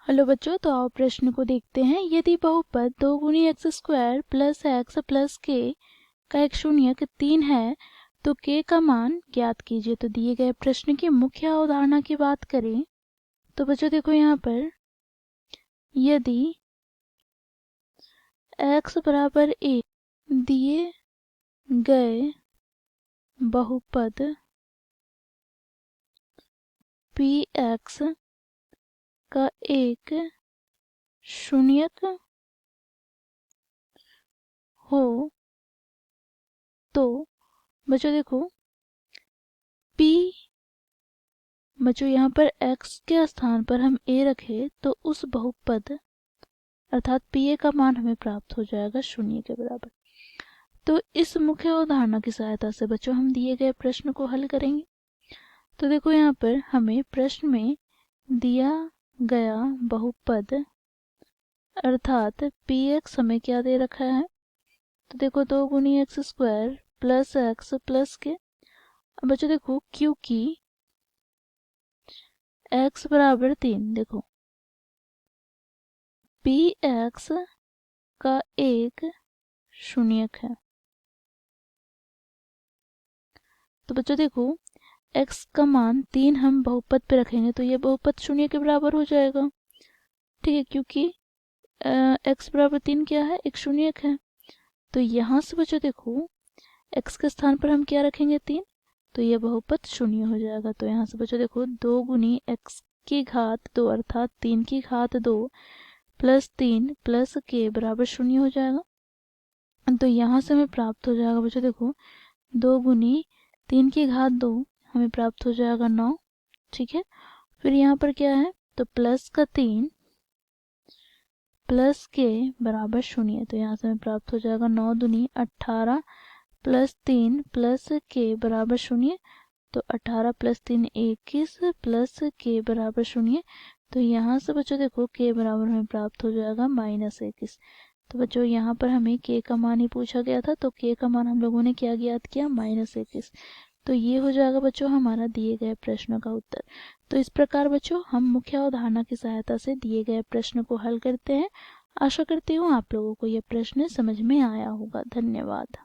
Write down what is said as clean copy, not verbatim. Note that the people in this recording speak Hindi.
हेलो बच्चों, तो आओ प्रश्न को देखते हैं। यदि बहुपद 2 गुनी x square plus x plus के का एक शून्यक 3 है तो के का मान ज्ञात कीजिए। तो दिए गए प्रश्न की मुख्य अवधारणा की बात करें तो बच्चों देखो यहाँ पर यदि x बराबर 1 दिए गए बहुपद px का एक शून्यक हो तो बच्चों देखो p बच्चों यहाँ पर x के स्थान पर हम a रखें तो उस बहुपद अर्थात pa का मान हमें प्राप्त हो जाएगा शून्य के बराबर। तो इस मुख्य अवधारणा की सहायता से बच्चों हम दिए गए प्रश्न को हल करेंगे। तो देखो यहाँ पर हमें प्रश्न में दिया गया बहुपद अर्थात px हमें क्या दे रखा है। तो देखो 2 गुनी x square plus x plus के। अब बच्चों देखो क्योंकि x बराबर 3 देखो px का एक शून्यक है। तो बच्चों देखो x का मान 3 हम बहुपद पे रखेंगे तो ये बहुपद शून्य के बराबर हो जाएगा। ठीक है, क्योंकि x बराबर 3 क्या है, एक शून्यक है। तो यहाँ से बच्चों देखो x के स्थान पर हम क्या रखेंगे 3, तो ये बहुपद शून्य हो जाएगा। तो यहाँ से बच्चों देखो 2 गुनी x की घात 2 अर्थात 3 की घात 2 प्लस 3 प्लस के बराबर शून्य हो जाएगा। तो यहाँ से हमें प्राप्त हो जाएगा बच्चों देखो 2 गुनी 3 की घात 2 हमें प्राप्त हो जाएगा 9। ठीक है, फिर यहाँ पर क्या है तो प्लस का 3 प्लस के बराबर शून्य। तो यहाँ से हमें प्राप्त हो जाएगा 9 दूनी 18 प्लस 3 प्लस के बराबर शून्य। तो 18 प्लस 3 21 प्लस के बराबर शून्य। तो यहाँ से बच्चों देखो के बराबर हमें प्राप्त हो जाएगा -21। तो बच्चों यहाँ पर हमें के का मान ही पूछा गया था तो के का मान हम लोगों ने क्या ज्ञात किया -21। तो ये हो जाएगा बच्चों हमारा दिए गए प्रश्न का उत्तर। तो इस प्रकार बच्चों हम मुख्य अवधारणा की सहायता से दिए गए प्रश्न को हल करते हैं। आशा करती हूँ आप लोगों को यह प्रश्न समझ में आया होगा। धन्यवाद।